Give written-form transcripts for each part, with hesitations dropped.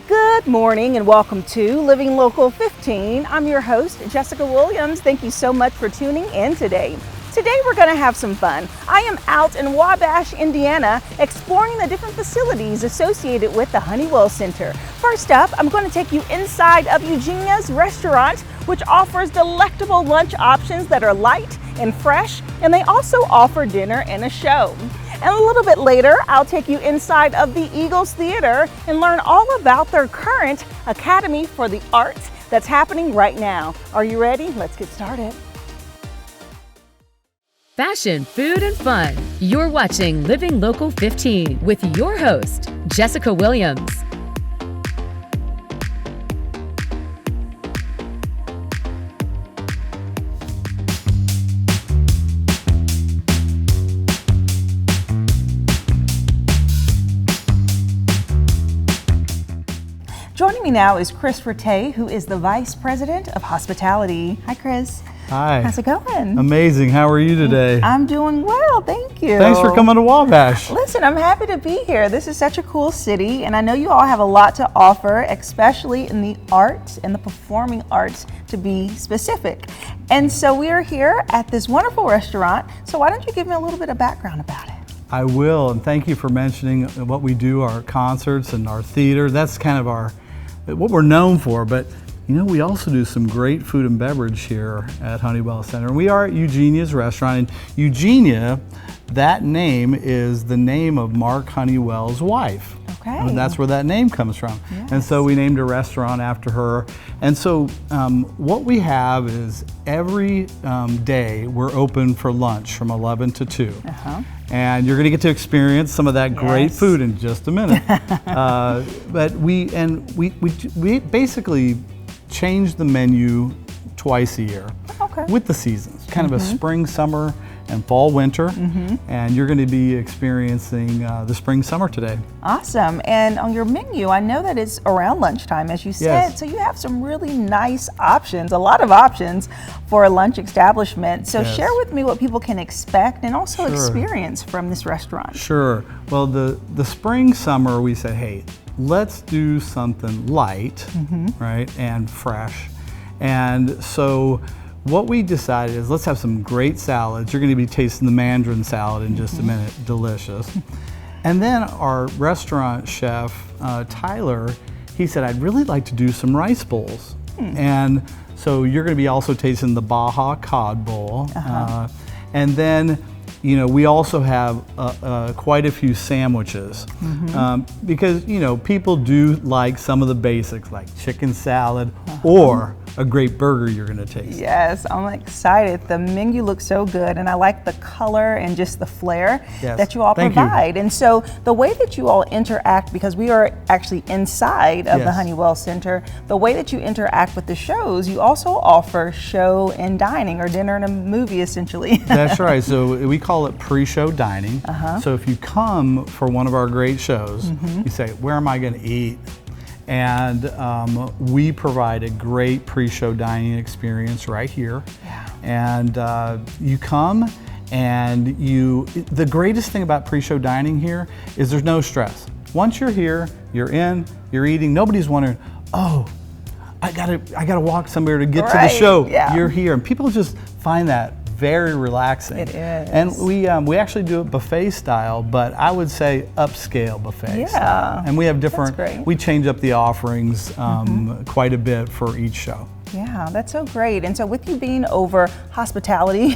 Good morning and welcome to Living Local 15. I'm your host, Jessica Williams. Thank you so much for tuning in today. Today we're going to have some fun. I am out in Wabash, Indiana, exploring the different facilities associated with the Honeywell Center. First up, I'm going to take you inside of Eugenia's restaurant, which offers delectable lunch options that are light and fresh, and they also offer dinner and a show. And a little bit later, I'll take you inside of the Eagles Theater and learn all about their current Academy for the Arts that's happening right now. Are you ready? Let's get started. Fashion, food, and fun. You're watching Living Local 15 with your host, Jessica Williams. Joining me now is Chris Rattay, who is the Vice President of Hospitality. Hi, Chris. Hi. How's it going? Amazing. How are you today? I'm doing well, thank you. Thanks for coming to Wabash. Listen, I'm happy to be here. This is such a cool city, and I know you all have a lot to offer, especially in the arts and the performing arts, to be specific. And so we are here at this wonderful restaurant. So why don't you give me a little bit of background about it? I will, and thank you for mentioning what we do, our concerts and our theater. That's kind of what we're known for, but you know, we also do some great food and beverage here at Honeywell Center. We are at Eugenia's restaurant, and Eugenia, that name is the name of Mark Honeywell's wife. Okay. And that's where that name comes from. Yes. And so we named a restaurant after her. And so what we have is every day we're open for lunch from 11 to 2. Uh-huh. And you're going to get to experience some of that great food in just a minute. But we basically change the menu twice a year with the seasons, kind of a spring, summer, and fall, winter. And you're going to be experiencing the spring, summer today. Awesome. And on your menu, I know that it's around lunchtime, as you said, Yes. so you have some really nice options, a lot of options for a lunch establishment. So Yes. share with me what people can expect and also Sure. experience from this restaurant. Sure. Well, the spring, summer, we said, hey, let's do something light, right, and fresh. And so what we decided is let's have some great salads. You're going to be tasting the mandarin salad in just a minute. Delicious. And then our restaurant chef, Tyler, he said, I'd really like to do some rice bowls. And so you're going to be also tasting the Baja Cod Bowl. And then, you know, we also have quite a few sandwiches because, you know, people do like some of the basics like chicken salad or a great burger you're going to taste. Yes, I'm excited. The menu looks so good, and I like the color and just the flair that you all provide. And so the way that you all interact, because we are actually inside of the Honeywell Center, the way that you interact with the shows, you also offer show and dining, or dinner and a movie essentially. That's right. So we call it pre-show dining. So if you come for one of our great shows, you say, where am I going to eat? And we provide a great pre-show dining experience right here. And you come, and the greatest thing about pre-show dining here is there's no stress. Once you're here, you're in, you're eating. Nobody's wondering, oh, I gotta walk somewhere to get to the show. You're here, and people just find that very relaxing. It is. And we actually do it buffet style, but I would say upscale buffet style. And we have different, we change up the offerings quite a bit for each show. Yeah, that's so great. And so with you being over hospitality,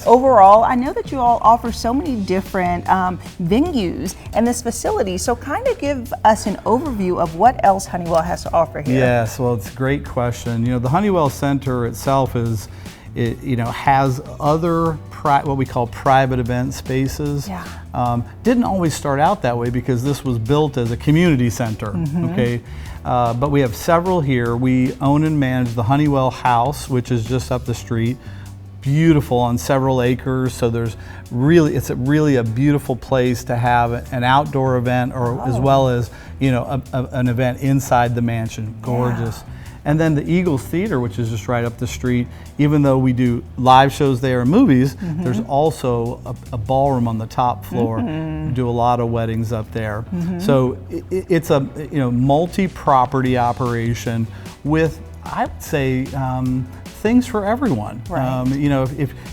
overall, I know that you all offer so many different venues in this facility. So kind of give us an overview of what else Honeywell has to offer here. Yes, well, it's a great question. You know, the Honeywell Center itself has other what we call private event spaces. Didn't always start out that way because this was built as a community center. But we have several here. We own and manage the Honeywell House, which is just up the street. Beautiful on several acres, so it's really a beautiful place to have an outdoor event, or as well as an event inside the mansion. Gorgeous. And then the Eagles Theater, which is just right up the street, even though we do live shows there and movies, there's also a ballroom on the top floor. We do a lot of weddings up there. So it's a multi-property operation with, I would say, things for everyone. Right.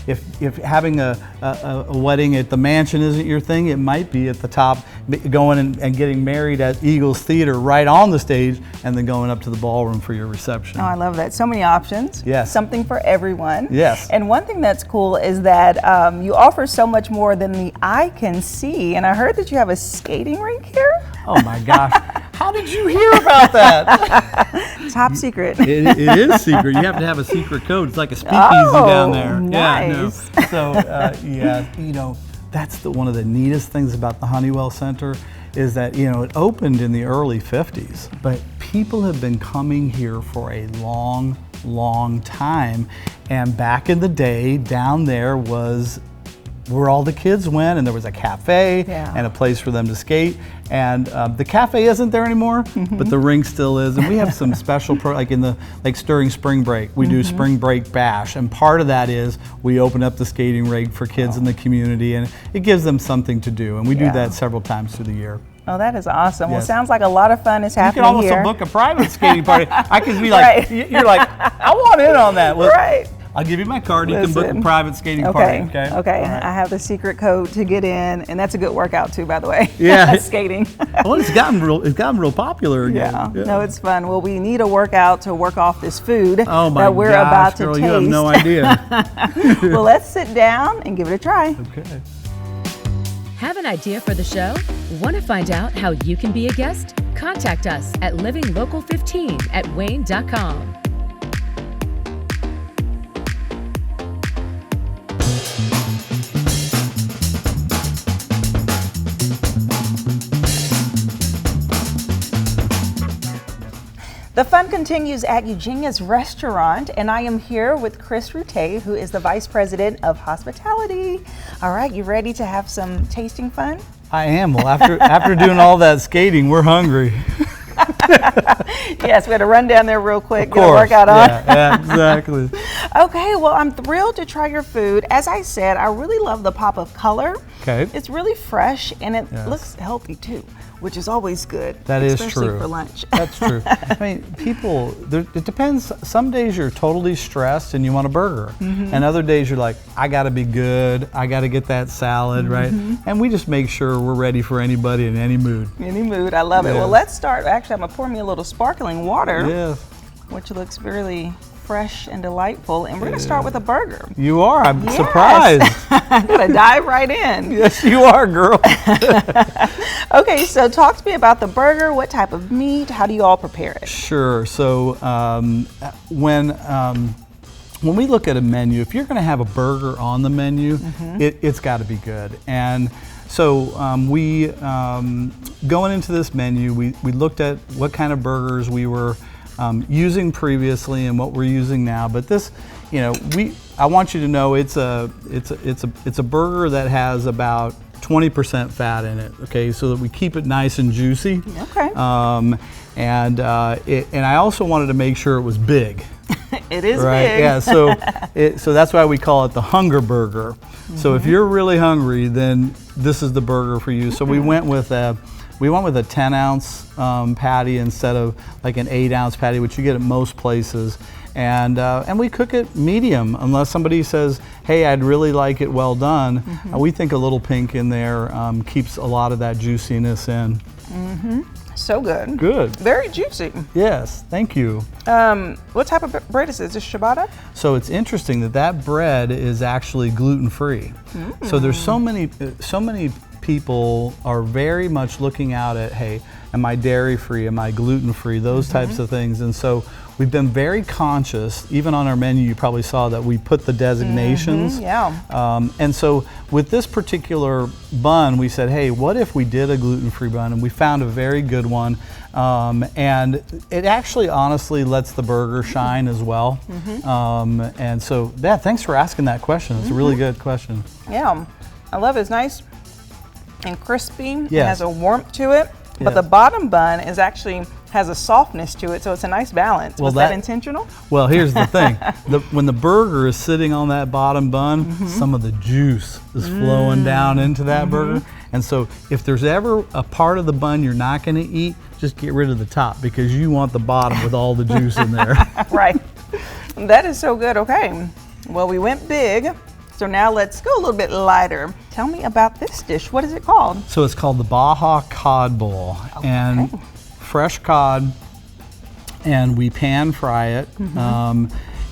If having a wedding at the mansion isn't your thing, it might be at the top, going and getting married at Eagles Theater right on the stage, and then going up to the ballroom for your reception. Oh, I love that. So many options. Yes. Something for everyone. Yes. And one thing that's cool is that you offer so much more than the eye can see. And I heard that you have a skating rink here. Oh my gosh. How did you hear about that? Top secret. It is secret. You have to have a secret code. It's like a speakeasy down there. Nice. Yeah, so that's one of the neatest things about the Honeywell Center is that it opened in the early 50s, but people have been coming here for a long time. And back in the day, down there was where all the kids went, and there was a cafe and a place for them to skate. And the cafe isn't there anymore, but the rink still is. And we have some special, during spring break, we do spring break bash. And part of that is we open up the skating rink for kids in the community, and it gives them something to do. And we do that several times through the year. Oh, that is awesome. Yes. Well, sounds like a lot of fun is happening here. You can here. almost book a private skating party. I could be like, you're like, I want in on that. Well, Right. I'll give you my card. You can book a private skating party. Okay. Okay. All right. I have the secret code to get in, and that's a good workout too, by the way. Yeah. Skating. Well, it's gotten real popular again. Yeah. No, it's fun. Well, we need a workout to work off this food that we're about to girl, taste. You have no idea. Well, let's sit down and give it a try. Okay. Have an idea for the show? Want to find out how you can be a guest? Contact us at livinglocal15@wayne.com. The fun continues at Eugenia's Restaurant, and I am here with Chris Route, who is the Vice President of Hospitality. All right, you ready to have some tasting fun? I am. Well, after doing all that skating, we're hungry. Yes, we had to run down there real quick, Of course. get a workout on. Yeah, exactly. Okay, well, I'm thrilled to try your food. As I said, I really love the pop of color. Okay. It's really fresh, and it Yes. looks healthy too, which is always good. That is especially true. for lunch. That's true. I mean, people, it depends. Some days you're totally stressed and you want a burger. And other days you're like, I got to be good. I got to get that salad, right? And we just make sure we're ready for anybody in any mood. Any mood, I love it. Well, Yes. let's start. Actually, I'm going to pour me a little sparkling water, Yes. which looks really fresh and delightful. And we're going to start with a burger. You are. I'm Yes. surprised. I'm going to dive right in. Yes, you are, girl. Okay, so talk to me about the burger. What type of meat? How do you all prepare it? Sure. So when we look at a menu, if you're going to have a burger on the menu, it's got to be good. And so going into this menu, we looked at what kind of burgers we were using previously and what we're using now. But this, I want you to know it's a burger that has about 20% fat in it. Okay, so that we keep it nice and juicy. Okay. And I also wanted to make sure it was big. It is Right. big. Yeah. So that's why we call it the hunger burger. So if you're really hungry, then this is the burger for you. So we went with a 10-ounce patty instead of like an 8-ounce patty, which you get at most places. And we cook it medium, unless somebody says, hey, I'd really like it well done. We think a little pink in there keeps a lot of that juiciness in. So good. Good. Very juicy. Yes, thank you. What type of bread is this? Is this ciabatta? So it's interesting that bread is actually gluten-free. So there's so many people are very much looking out at, hey, am I dairy-free? Am I gluten-free? Those types of things. And so we've been very conscious, even on our menu, you probably saw that we put the designations. Yeah. And so with this particular bun, we said, hey, what if we did a gluten-free bun? And we found a very good one. And it actually honestly lets the burger shine as well. And so, yeah, thanks for asking that question. It's a really good question. Yeah. I love it. It's nice and crispy. It Yes. has a warmth to it. But Yes. the bottom bun is actually has a softness to it, so it's a nice balance. Well, Was that intentional? Well, here's the thing. When the burger is sitting on that bottom bun, some of the juice is flowing down into that burger. And so if there's ever a part of the bun you're not going to eat, just get rid of the top because you want the bottom with all the juice in there. Right. That is so good. Okay. Well, we went big. So now let's go a little bit lighter. Tell me about this dish. What is it called? So it's called the Baja Cod Bowl. Okay. And fresh cod, and we pan fry it.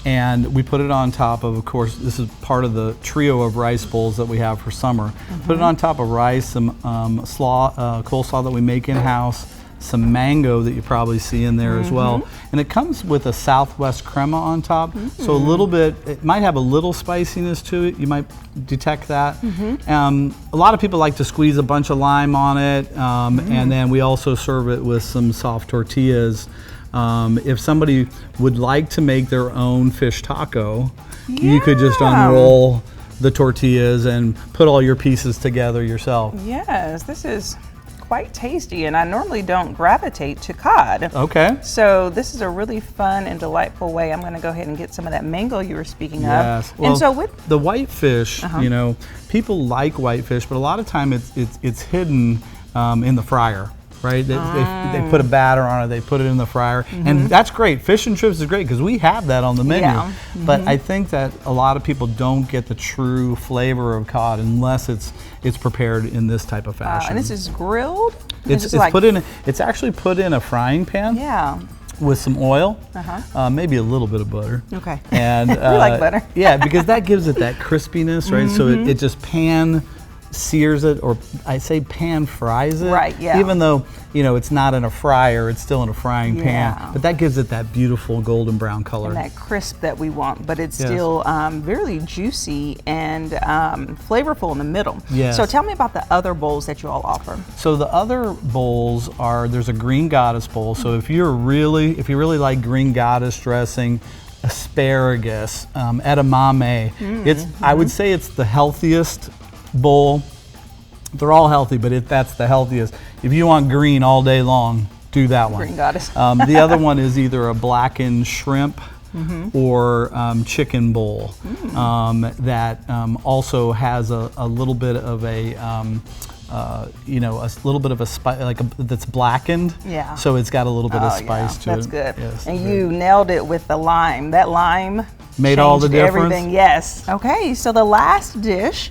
And we put it on top of course, this is part of the trio of rice bowls that we have for summer. Put it on top of rice, some coleslaw that we make in-house, some mango that you probably see in there as well. And it comes with a Southwest crema on top. So a little bit, it might have a little spiciness to it. You might detect that. A lot of people like to squeeze a bunch of lime on it. And then we also serve it with some soft tortillas. If somebody would like to make their own fish taco, you could just unroll the tortillas and put all your pieces together yourself. Yes, this is quite tasty, and I normally don't gravitate to cod. Okay. So this is a really fun and delightful way. I'm going to go ahead and get some of that mango you were speaking Yes. of. Well, And so with the whitefish, you know, people like whitefish, but a lot of time it's hidden in the fryer. Right, they put a batter on it. They put it in the fryer, and that's great. Fish and chips is great because we have that on the menu. Yeah. But I think that a lot of people don't get the true flavor of cod unless it's prepared in this type of fashion. and this is grilled. It's put in. It's actually put in a frying pan. Yeah. With some oil, maybe a little bit of butter. Okay. And We like butter. Yeah, because that gives it that crispiness, right? So it just pan sears it, or I say pan fries it. Right, yeah. Even though, you know, it's not in a fryer, it's still in a frying pan. But that gives it that beautiful golden brown color. And that crisp that we want, but it's Yes. still very juicy and flavorful in the middle. Yes. So tell me about the other bowls that you all offer. So the other bowls are, there's a green goddess bowl. So if you really like green goddess dressing, asparagus, edamame, I would say it's the healthiest bowl. They're all healthy, but that's the healthiest. If you want green all day long, do that one. Green goddess. The other one is either a blackened shrimp or chicken bowl that also has a little bit of a little bit of a spice, that's blackened. Yeah. So it's got a little bit of spice to it. That's good. Yes, and you nailed it with the lime. That lime made all the difference. Everything. Yes. Okay. So the last dish.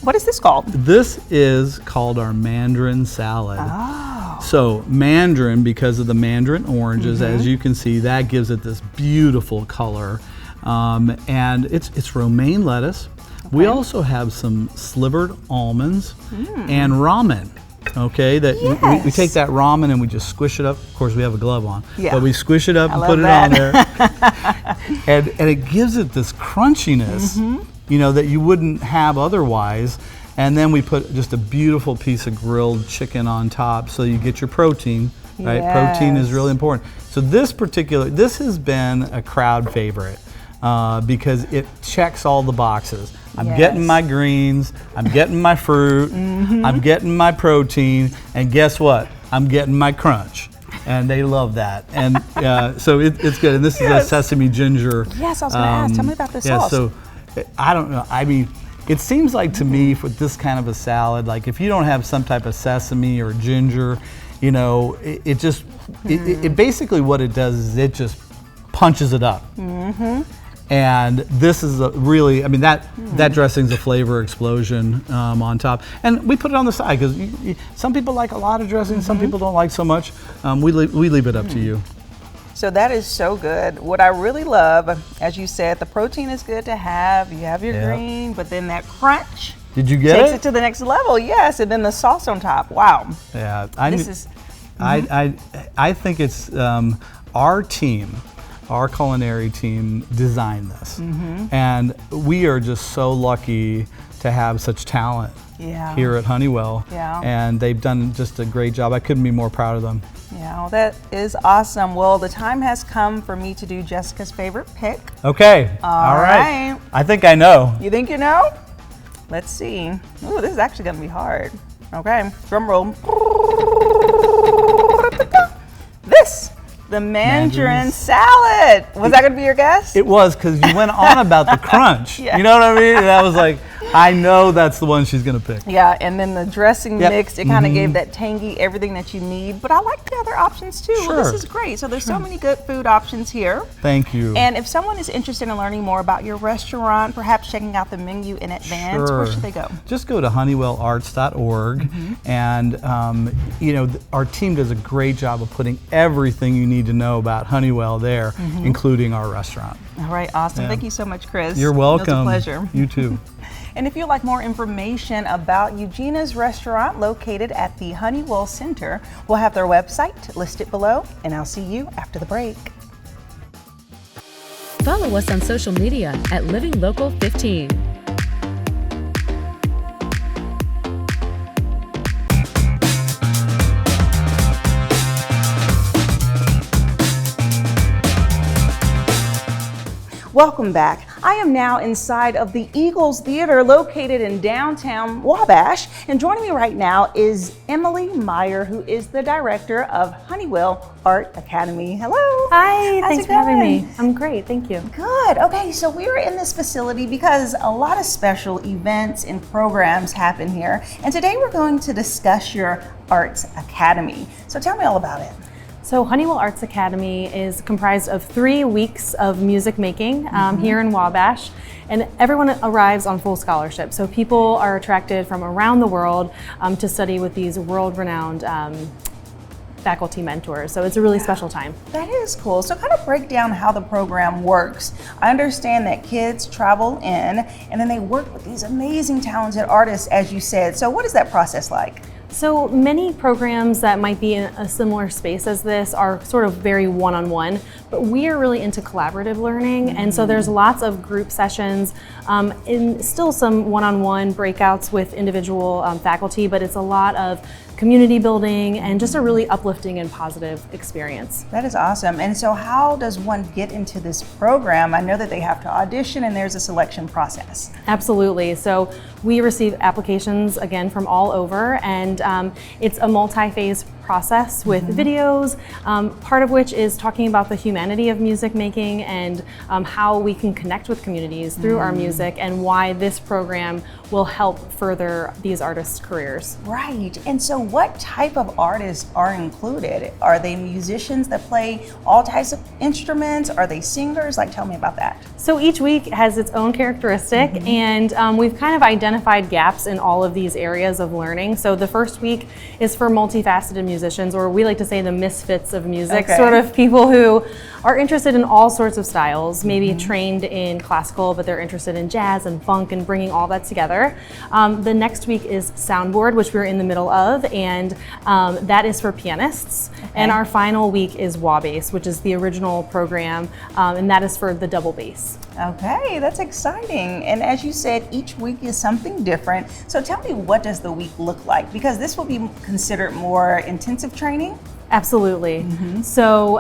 What is this called? This is called our mandarin salad. Oh. So mandarin, because of the mandarin oranges, as you can see, that gives it this beautiful color. And it's romaine lettuce. Okay. We also have some slivered almonds and ramen. Okay, that we take that ramen and we just squish it up. Of course, we have a glove on, but we squish it up and put it on there, and it gives it this crunchiness, you know, that you wouldn't have otherwise. And then we put just a beautiful piece of grilled chicken on top, so you get your protein. Right, protein is really important. So this has been a crowd favorite because it checks all the boxes. I'm getting my greens, I'm getting my fruit, I'm getting my protein, and guess what? I'm getting my crunch. And they love that. And so it's good. And this is a sesame ginger. Yes, I was going to ask. Tell me about this sauce. So I don't know. I mean, it seems like to me for this kind of a salad, like if you don't have some type of sesame or ginger, you know, it just, it basically what it does is it just punches it up. And this is a really, I mean, that dressing's a flavor explosion on top. And we put it on the side because some people like a lot of dressing, some people don't like so much. We leave it up to you. So that is so good. What I really love, as you said, the protein is good to have. You have your green, but then that crunch. Did you get takes it to the next level, yes. And then the sauce on top, wow. Yeah, I think it's our team. Our culinary team designed this, and we are just so lucky to have such talent here at Honeywell. And they've done just a great job. I couldn't be more proud of them. Yeah, well, that is awesome. Well, the time has come for me to do Jessica's favorite pick. Okay. All right. I think I know. You think you know? Let's see. Ooh, this is actually going to be hard. Okay, drum roll. This The mandarin salad. Was that going to be your guess? It was, because you went on about the crunch. Yeah. You know what I mean? And I was like, I know that's the one she's going to pick. Yeah, and then the dressing Yep. mixed, it kind of gave that tangy, everything that you need. But I like the other options too. Well, Sure. this is great. So there's so many good food options here. Thank you. And if someone is interested in learning more about your restaurant, perhaps checking out the menu in advance, where should they go? Just go to honeywellarts.org, and our team does a great job of putting everything you need to know about Honeywell there, including our restaurant. All right, awesome. Yeah. Thank you so much, Chris. You're welcome. It was a pleasure. You too. And if you'd like more information about Eugenia's restaurant located at the Honeywell Center, we'll have their website listed below, and I'll see you after the break. Follow us on social media at Living Local 15. Welcome back. I am now inside of the Eagles Theater located in downtown Wabash, and joining me right now is Emily Meyer, who is the director of Honeywell Art Academy. Hello. Hi, How's thanks it for having going? me. I'm great, thank you. Good. Okay, so we're in this facility because a lot of special events and programs happen here, and today we're going to discuss your Arts Academy. So tell me all about it. So Honeywell Arts Academy is comprised of 3 weeks of music making here in Wabash, and everyone arrives on full scholarship. So people are attracted from around the world to study with these world-renowned faculty mentors. So it's a really special time. That is cool. So kind of break down how the program works. I understand that kids travel in and then they work with these amazing talented artists, as you said. So what is that process like? So many programs that might be in a similar space as this are sort of very one-on-one, but we are really into collaborative learning, and so there's lots of group sessions and still some one-on-one breakouts with individual faculty, but it's a lot of community building and just a really uplifting and positive experience. That is awesome. And so how does one get into this program? I know that they have to audition and there's a selection process. Absolutely. So we receive applications again from all over, and it's a multi-phase process with videos, part of which is talking about the humanity of music making and how we can connect with communities through our music, and why this program will help further these artists' careers. Right. And so what type of artists are included? Are they musicians that play all types of instruments? Are they singers? Like, tell me about that. So each week has its own characteristic, and we've kind of identified gaps in all of these areas of learning. So the first week is for multifaceted musicians, or we like to say the misfits of music, sort of people who are interested in all sorts of styles, maybe trained in classical, but they're interested in jazz and funk and bringing all that together. The next week is Soundboard, which we're in the middle of, and that is for pianists. And our final week is Wah Bass, which is the original program, and that is for the double bass. Okay, that's exciting. And as you said, each week is something different. So tell me, what does the week look like? Because this will be considered more intensive training. Absolutely. So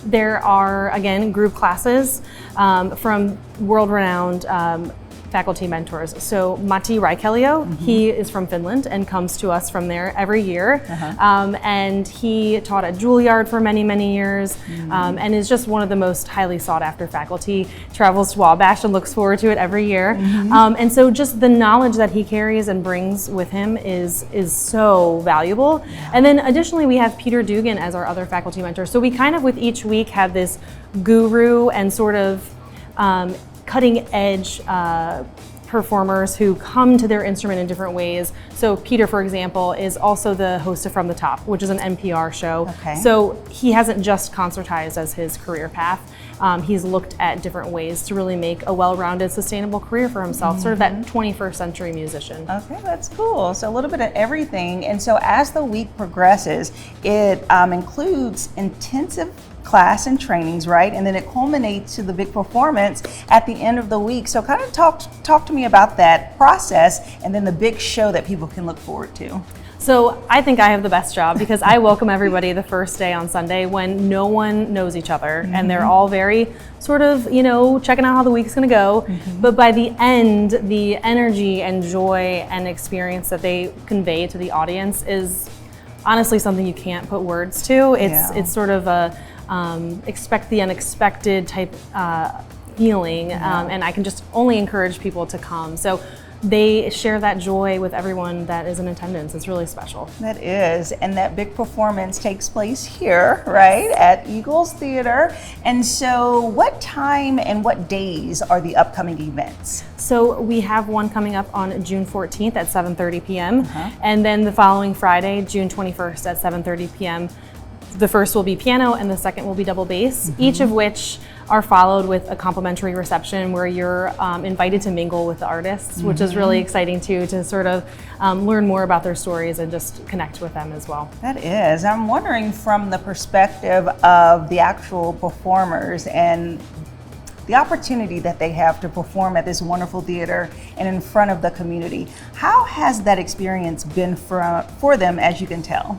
there are, again, group classes from world-renowned faculty mentors. So Matti Räikälä, he is from Finland and comes to us from there every year. And he taught at Juilliard for many, many years, and is just one of the most highly sought after faculty. Travels to Wabash and looks forward to it every year. And so just the knowledge that he carries and brings with him is so valuable. And then additionally, we have Peter Dugan as our other faculty mentor. So we kind of with each week have this guru and sort of cutting edge performers who come to their instrument in different ways. So Peter, for example, is also the host of From the Top, which is an NPR show. So he hasn't just concertized as his career path. He's looked at different ways to really make a well-rounded, sustainable career for himself, sort of that 21st century musician. Okay, that's cool. So a little bit of everything. And so as the week progresses, it includes intensive class and trainings, right? And then it culminates to the big performance at the end of the week. So kind of talk to me about that process and then the big show that people can look forward to. So I think I have the best job because I welcome everybody the first day on Sunday when no one knows each other and they're all very sort of, you know, checking out how the week's gonna go. But by the end, the energy and joy and experience that they convey to the audience is honestly something you can't put words to. It's sort of a expect the unexpected type feeling, and I can just only encourage people to come. So they share that joy with everyone that is in attendance. It's really special. That is, and that big performance takes place here, right, at Eagles Theater. And so what time and what days are the upcoming events? So we have one coming up on June 14th at 7:30 p.m. And then the following Friday, June 21st at 7:30 p.m. The first will be piano and the second will be double bass, each of which are followed with a complimentary reception where you're invited to mingle with the artists, which is really exciting too, to sort of learn more about their stories and just connect with them as well. That is. I'm wondering from the perspective of the actual performers and the opportunity that they have to perform at this wonderful theater and in front of the community. How has that experience been for them, as you can tell?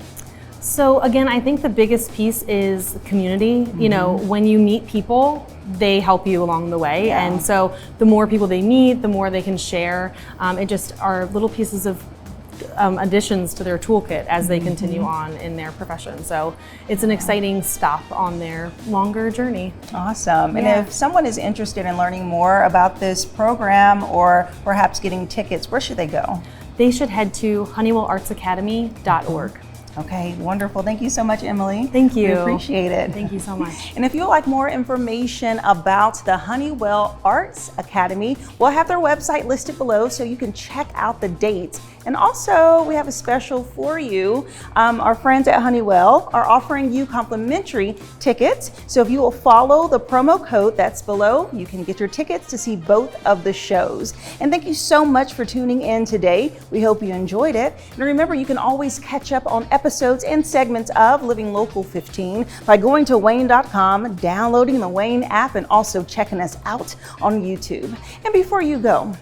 So again, I think the biggest piece is community. You know, when you meet people, they help you along the way. Yeah. And so the more people they meet, the more they can share. It just are little pieces of additions to their toolkit as they continue on in their profession. So it's an exciting stop on their longer journey. Awesome. Yeah. And if someone is interested in learning more about this program or perhaps getting tickets, where should they go? They should head to honeywellartsacademy.org. Okay, wonderful. Thank you so much, Emily. Thank you. We appreciate it. Thank you so much. And if you'd like more information about the Honeywell Arts Academy, we'll have their website listed below so you can check out the dates. And also, we have a special for you. Our friends at Honeywell are offering you complimentary tickets. So if you will follow the promo code that's below, you can get your tickets to see both of the shows. And thank you so much for tuning in today. We hope you enjoyed it. And remember, you can always catch up on episodes and segments of Living Local 15 by going to WANE.com, downloading the WANE app, and also checking us out on YouTube. And before you go,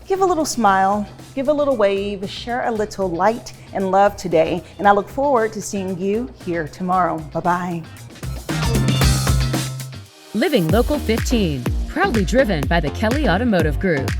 give a little smile, give a little wave, share a little light and love today. And I look forward to seeing you here tomorrow. Bye-bye. Living Local 15, proudly driven by the Kelly Automotive Group.